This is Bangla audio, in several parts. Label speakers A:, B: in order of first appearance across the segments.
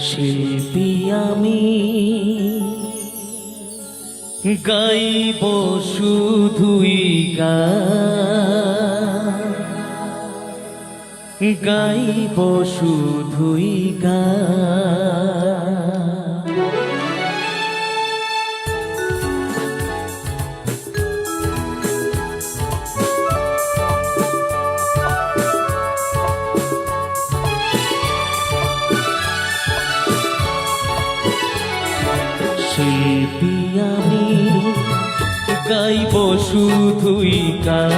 A: শিল্পী আমি গাইব শুধুই গান, গাইব শুধুই গান। শিল্পী আমি গাইব শুধুই গান,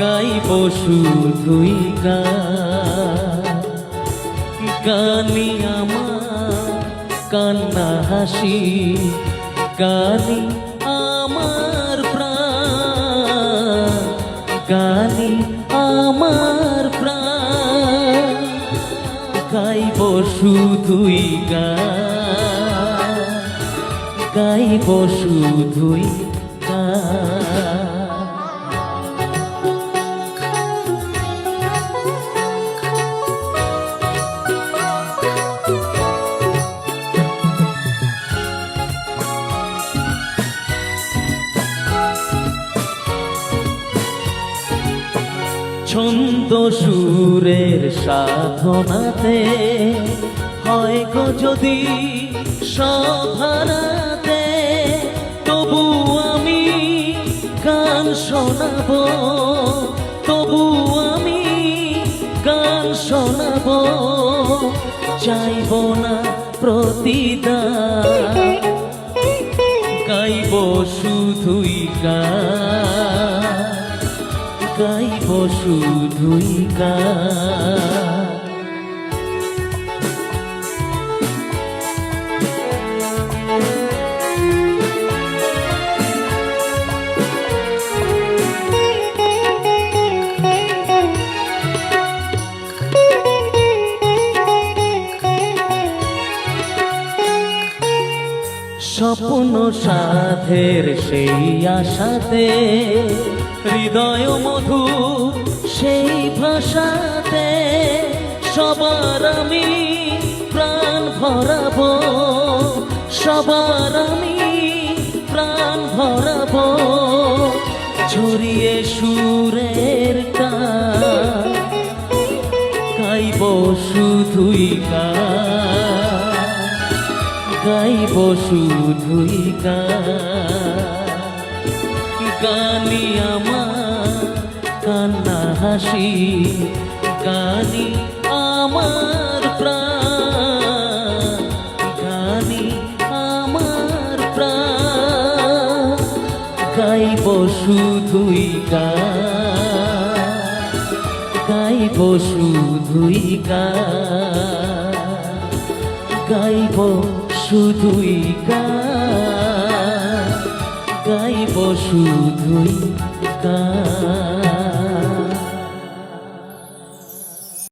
A: গাইব শুধুই গান। গানি আমার কান্না হাসি, গানি আমার প্রাণ, গানি আমার প্রাণ। গাইব শুধুই গান, গাইব শুধুই গান। ছন্দ সুরের সাধনাতে হয় গো যদি সভারাতে, তবু আমি গান শোনাবো, তবু আমি গান শোনাবো। চাইব না প্রতিদান, গাইব শুধুই গান, গাইব শুধুই গান। স্বপ্ন সাধের সেই আশাতে, হৃদয় মধু সেই ভাষাতে, সবার আমি প্রাণ ভরাবো, সবার আমি প্রাণ ভরাবো। ছড়িয়ে সুরের গান, গাইব শুধুই গান, গাইব শুধুই গান। গানি আমার কান্না হাসি, গানি আমার প্রাণ, গানি আমার প্রাণ। গাইব শুধুই গান, গাইব শুধুই গান, গাইব শুধুই গান, গাইব শুধুই গান।